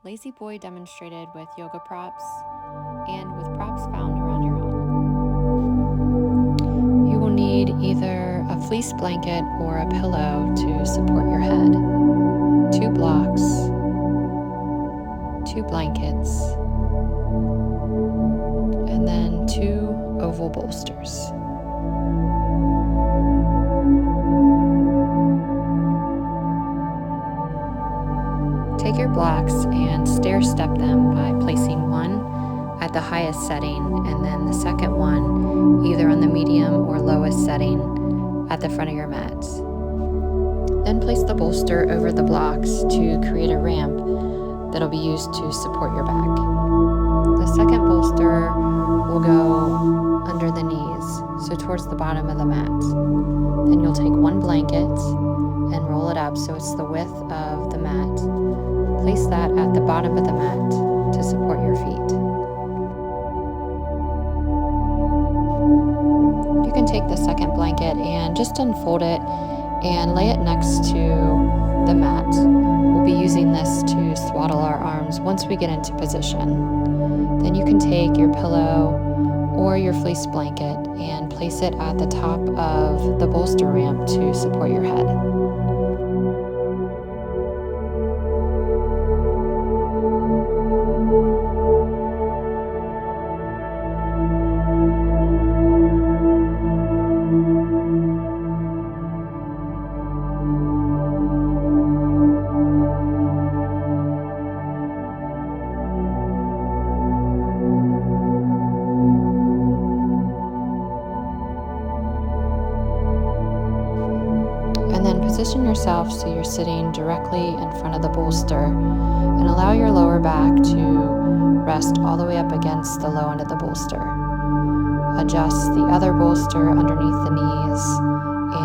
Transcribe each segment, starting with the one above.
Lazy Boy demonstrated with yoga props and with props found around your home. You will need either a fleece blanket or a pillow to support your head, 2 blocks, 2 blankets, and then 2 oval bolsters. Take your blocks and stair step them by placing one at the highest setting and then the second one either on the medium or lowest setting at the front of your mat. Then place the bolster over the blocks to create a ramp that'll be used to support your back. The second bolster will go under the knees, so towards the bottom of the mat. Then you'll take one blanket and roll it up so it's the width of the mat. Place that at the bottom of the mat to support your feet. You can take the second blanket and just unfold it and lay it next to the mat. We'll be using this to swaddle our arms once we get into position. Then you can take your pillow or your fleece blanket and place it at the top of the bolster ramp to support your head. And then position yourself so you're sitting directly in front of the bolster and allow your lower back to rest all the way up against the low end of the bolster. Adjust the other bolster underneath the knees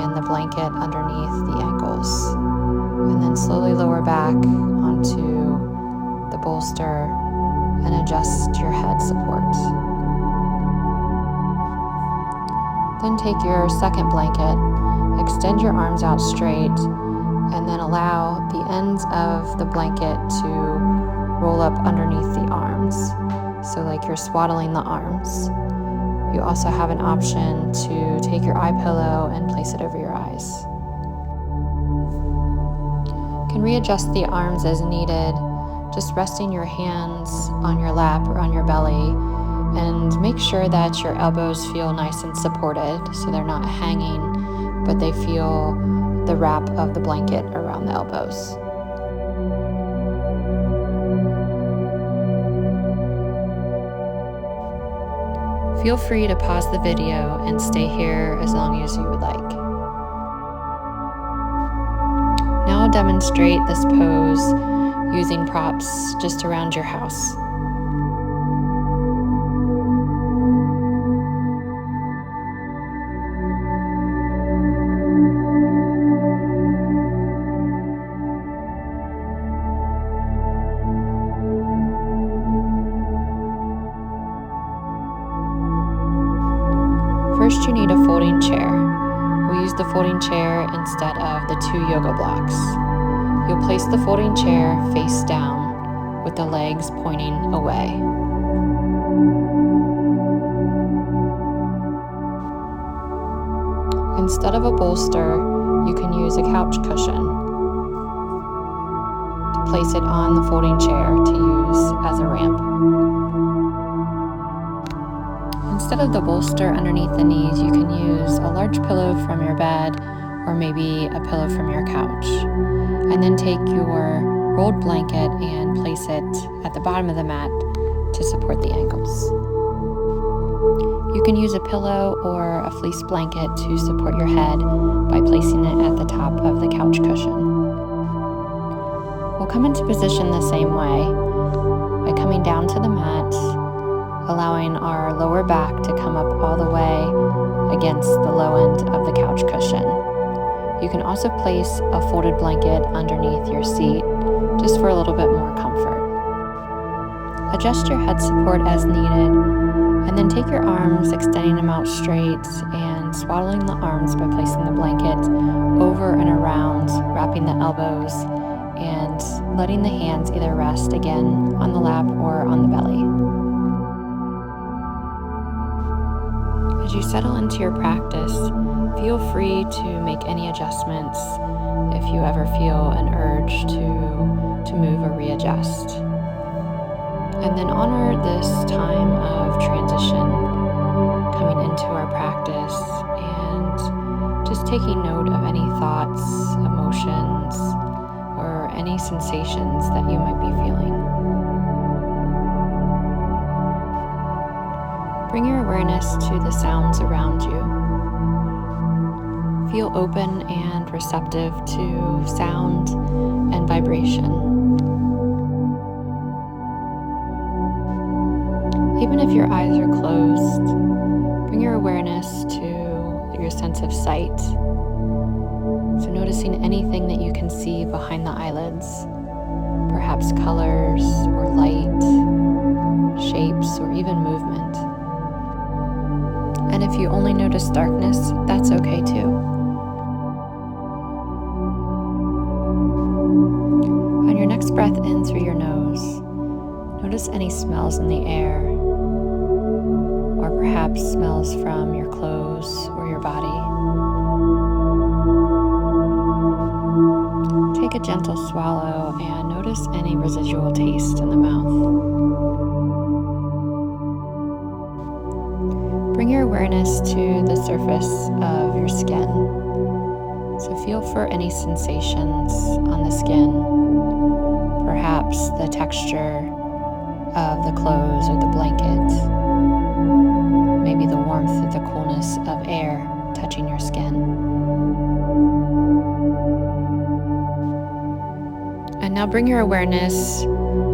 and the blanket underneath the ankles. And then slowly lower back onto the bolster and adjust your head support. Then take your second blanket, extend your arms out straight, and then allow the ends of the blanket to roll up underneath the arms. So like you're swaddling the arms. You also have an option to take your eye pillow and place it over your eyes. You can readjust the arms as needed, just resting your hands on your lap or on your belly, and make sure that your elbows feel nice and supported so they're not hanging, but they feel the wrap of the blanket around the elbows. Feel free to pause the video and stay here as long as you would like. Now I'll demonstrate this pose using props just around your house. First, you need a folding chair. We'll use the folding chair instead of the 2 yoga blocks. You'll place the folding chair face down with the legs pointing away. Instead of a bolster, you can use a couch cushion to place it on the folding chair to use as a ramp. Instead of the bolster underneath the knees, you can use a large pillow from your bed or maybe a pillow from your couch. And then take your rolled blanket and place it at the bottom of the mat to support the ankles. You can use a pillow or a fleece blanket to support your head by placing it at the top of the couch cushion. We'll come into position the same way by coming down to the mat, allowing our lower back to come up all the way against the low end of the couch cushion. You can also place a folded blanket underneath your seat just for a little bit more comfort. Adjust your head support as needed, and then take your arms, extending them out straight and swaddling the arms by placing the blanket over and around, wrapping the elbows and letting the hands either rest again on the lap or on the belly. As you settle into your practice, feel free to make any adjustments if you ever feel an urge to move or readjust. And then honor this time of transition coming into our practice and just taking note of any thoughts, emotions, or any sensations that you might be feeling. Bring your awareness to the sounds around you. Feel open and receptive to sound and vibration. Even if your eyes are closed, bring your awareness to your sense of sight. So noticing anything that you can see behind the eyelids, perhaps colors or light, shapes, or even movement. And if you only notice darkness, that's okay too. On your next breath in through your nose, notice any smells in the air, or perhaps smells from your clothes or your body. Take a gentle swallow and notice any residual taste in the mouth. Bring your awareness to the surface of your skin. So feel for any sensations on the skin, perhaps the texture of the clothes or the blanket, maybe the warmth or the coolness of air touching your skin. And now bring your awareness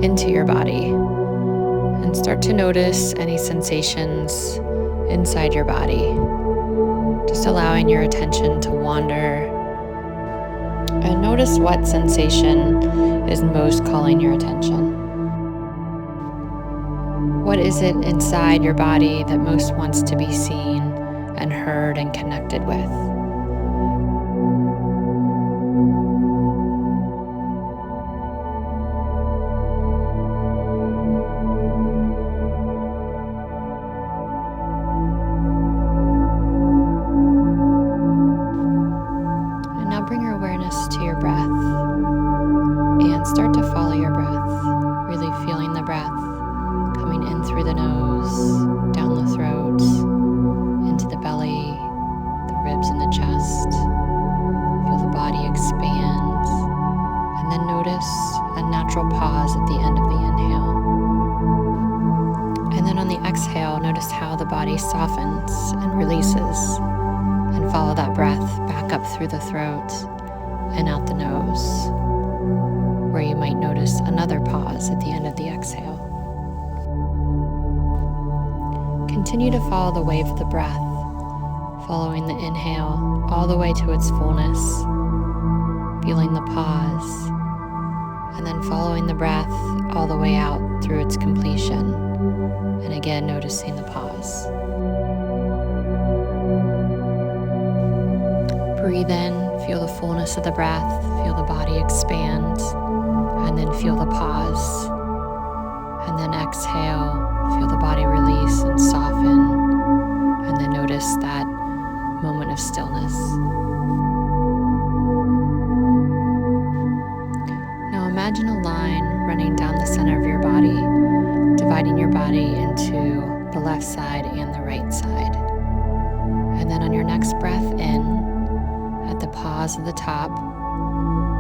into your body and start to notice any sensations inside your body, just allowing your attention to wander and notice what sensation is most calling your attention. What is it inside your body that most wants to be seen and heard and connected with? And now bring your awareness to your breath and start to follow your breath, really feeling the breath coming in through the nose, down the throat, into the belly, the ribs and the chest. Feel the body expand, and then notice a natural pause at the end of the inhale. And then on the exhale, notice how the body softens and releases, and follow that breath back up through the throat and out the nose, where you might notice another pause at the end of the exhale. Continue to follow the wave of the breath, following the inhale all the way to its fullness, feeling the pause, and then following the breath all the way out through its completion, and again noticing the pause. Breathe in, feel the fullness of the breath, feel the body expand, and then feel the pause, and then exhale. Feel the body release and soften, and then notice that moment of stillness. Now imagine a line running down the center of your body, dividing your body into the left side and the right side. And then on your next breath in, at the pause at the top,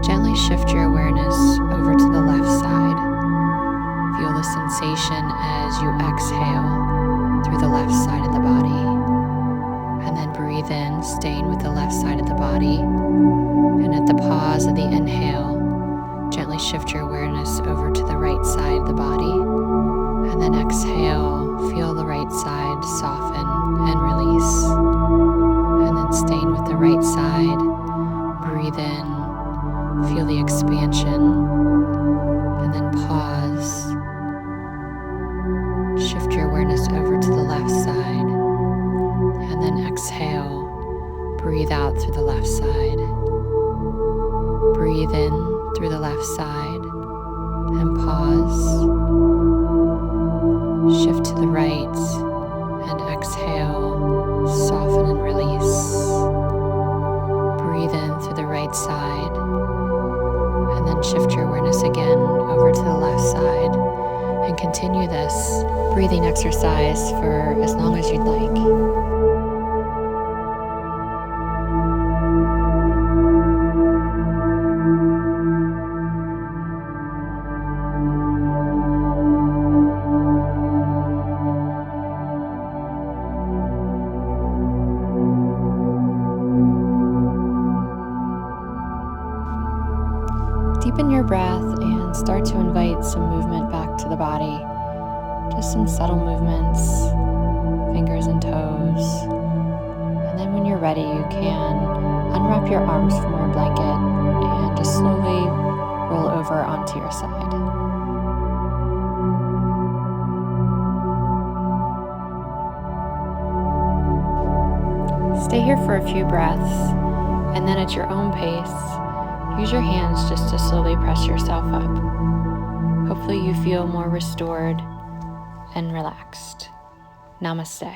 gently shift your awareness over to the left side. Feel the sensation as you exhale through the left side of the body. And then breathe in, staying with the left side of the body. And at the pause of the inhale, gently shift your awareness over to the right side of the body. And then exhale, feel the right side soften and release. And then staying with the right side, breathe in, feel the expansion, and then pause. Shift your awareness over to the left side, and then exhale, breathe out through the left side. Breathe in through the left side and pause. Shift to the right and exhale, soften and release. Breathe in through the right side and then shift your awareness again over to the left side and continue this breathing exercise for as long as you'd like. Deepen your breath and start to invite some movement back to the body. Just some subtle movements, fingers and toes. And then when you're ready, you can unwrap your arms from your blanket and just slowly roll over onto your side. Stay here for a few breaths, and then at your own pace, use your hands just to slowly press yourself up. Hopefully you feel more restored and relaxed. Namaste.